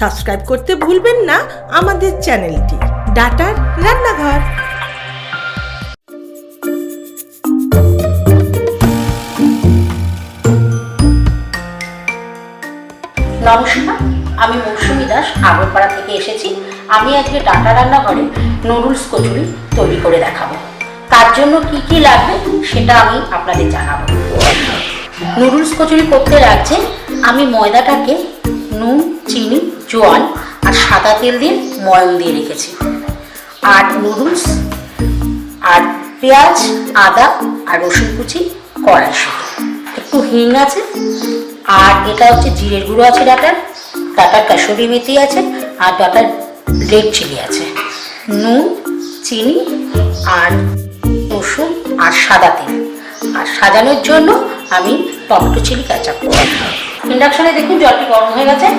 Subscribe করতে ভুলবেন না আমাদের চ্যানেলটি ডাটার রান্নাঘর। নমস্কার, আমি মৌসুমী দাস আগরপাড়া থেকে এসেছি। আমি আজকে ডাটা রান্নাঘরে নুডলস কচুরি তৈরি করে দেখাবো। তার জন্য কি কি লাগবে সেটা আমি আপনাদের জানাবো। নুডলস কচুরি করতে লাগছে আমি ময়দাটাকে নুন, চিনি, জল আর সাদা তেল দিয়ে ময়ম দিয়ে রেখেছি। আর নুডলস আর পেঁয়াজ, আদা আর রসুন কুচি, কড়াইশুঁটি, একটু হিং আছে, আর এটা হচ্ছে জিরের গুঁড়ো আছে, ডাটার কাসুরি মেথি আছে, আর ডাটার রেড চিলি আছে, নুন, চিনি আর রসুন আর সাদা তেল। আর সাজানোর জন্য আমি টমেটো চিলি কেচাপ করব। ইন্ডাকশনে দেখুন জলটি গরম হয়ে গেছে।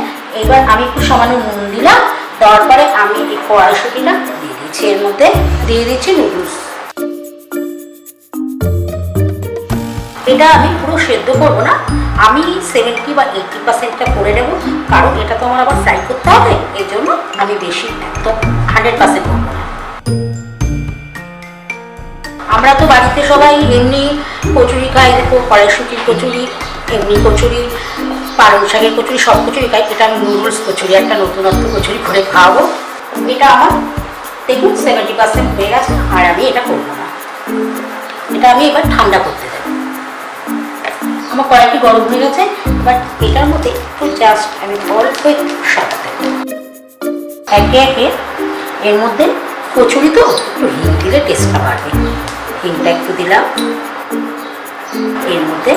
এবার আমি একটু সামান্য নুন দিলাম, দেওয়ার পরে আমি এই কড়াইশুঁটিটা দিয়ে দিচ্ছি, এর মধ্যে দিয়ে দিচ্ছি নুডলস। এটা আমি পুরো সেদ্ধ করবো না, আমি 70 বা 80% করে নেব, কারণ এটা তো আমার আবার ফ্রাই করতে হবে। এর জন্য আমি বেশি একদম 100% করবো না। আমরা তো বাড়িতে সবাই এমনি কচুরি খাই, দেখো কড়াইশুঁটির কচুরি, এমনি কচুরি, পালং শাকের কচুরি, সব কচুরি খাই। এটা আমি নুডলস কচুরি, একটা নতুনত্ব কচুরি করে খাওয়াবো। এটা আমার দেখুন 70% হয়ে গেছে, আর আমি এটা করবো না। এটা আমি এবার ঠান্ডা করতে দেবো। আমার কড়াইটি গরম হয়ে গেছে, বাট এটার মধ্যে একটু জাস্ট আমি অল্প একটু সাদা দেবো। একে একে এর মধ্যে কচুরি তো একটু হিং দিলে টেস্টটা বাড়বে। হিংটা একটু দিলাম, এর মধ্যে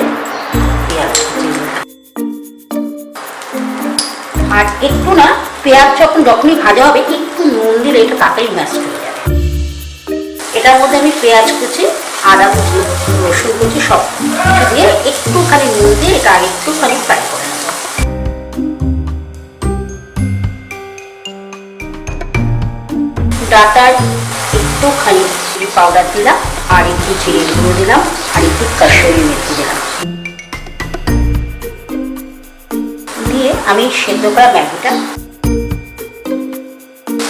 পেঁয়াজ কুচি দিলাম, আর একটু না পেঁয়াজ যখনই ভাজা হবে একটু নুন দিলে এটা তাড়াতাড়ি ম্যাশ হয়ে যাবে। এটার মধ্যে আমি পেঁয়াজ কুচি, আদা কুচি, রসুন কুচি সব কিছু দিয়ে একটুখানি নুন দিয়ে এটা আগে একটুখানি ফ্রাই করে নেব। ডাটার একটুখানি চিলি পাউডার দিলাম, আর একটু জিরে গুঁড়ো দিলাম, আর একটু কাসুরি মেথি দিলাম, দিয়ে আমি সেদ্ধ করা ম্যাগিটা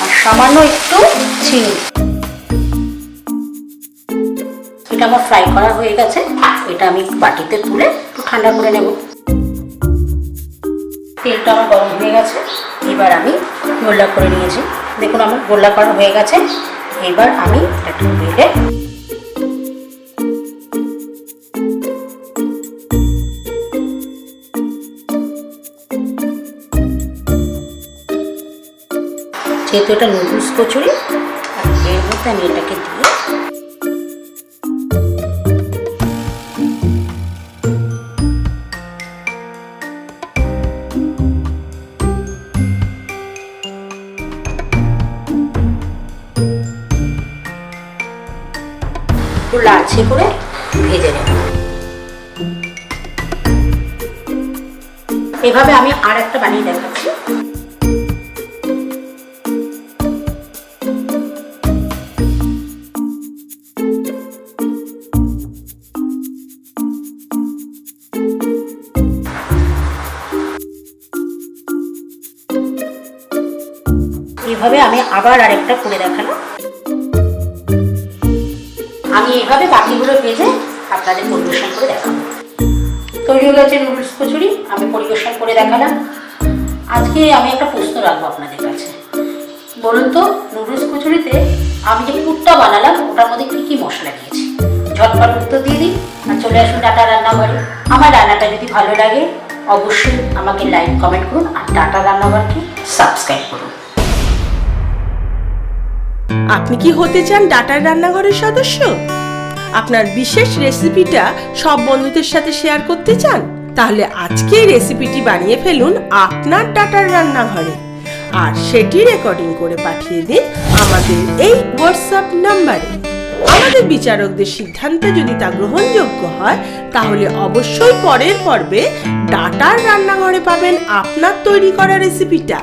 আর সামান্য একটু চিনি। এটা আমার ফ্রাই করা হয়ে গেছে, এটা আমি বাটিতে তুলে একটু ঠান্ডা করে নেব। তেলটা আমার গরম হয়ে গেছে, এবার আমি গোল্লা করে নিয়েছি। দেখুন আমার গোল্লা করা হয়ে গেছে। এবার আমি একটু বেলে যেহেতু এটা নুডলস কচুরি, এর মধ্যে আমি এটাকে দিয়ে একটু লালচে করে ভেজে নেব। এভাবে আমি আর একটা বানিয়ে দেখাচ্ছি। এভাবে আমি আবার আরেকটা করে দেখালাম। আমি এভাবে বাকিগুলো ভেজে আপনাদের পরিবেশন করে দেখাবো। তৈরি হয়ে গেছে নুডলস কচুরি, আমি পরিবেশন করে দেখালাম। আজকে আমি একটা প্রশ্ন রাখবো আপনাদের কাছে, বলুন তো নুডলস কচুরিতে আমি যে পুরটা বানালাম ওটার মধ্যে কি কি মশলা দিয়েছি? ঝটপট উত্তর দিয়ে দিই, আর চলে আসুন ডাটা রান্নাঘরে। আমার রান্নাটা যদি ভালো লাগে অবশ্যই আমাকে লাইক কমেন্ট করুন, আর ডাটা রান্নাঘরকে সাবস্ক্রাইব করুন। আপনি কি হতে চান ডাটার রান্নাঘরের সদস্য? আপনার বিশেষ রেসিপিটা সব বন্ধুদের সাথে শেয়ার করতে চান? তাহলে আজকেই রেসিপিটি বানিয়ে ফেলুন আপনার ডাটার রান্নাঘরে, আর সেটি রেকর্ডিং করে পাঠিয়ে দিন আমাদের এই হোয়াটসঅ্যাপ নাম্বারে। আমাদের বিচারকদের সিদ্ধান্তে যদি তা গ্রহণযোগ্য হয়, তাহলে অবশ্যই পরের পর্বে ডাটার রান্নাঘরে পাবেন আপনার তৈরি করা রেসিপিটা।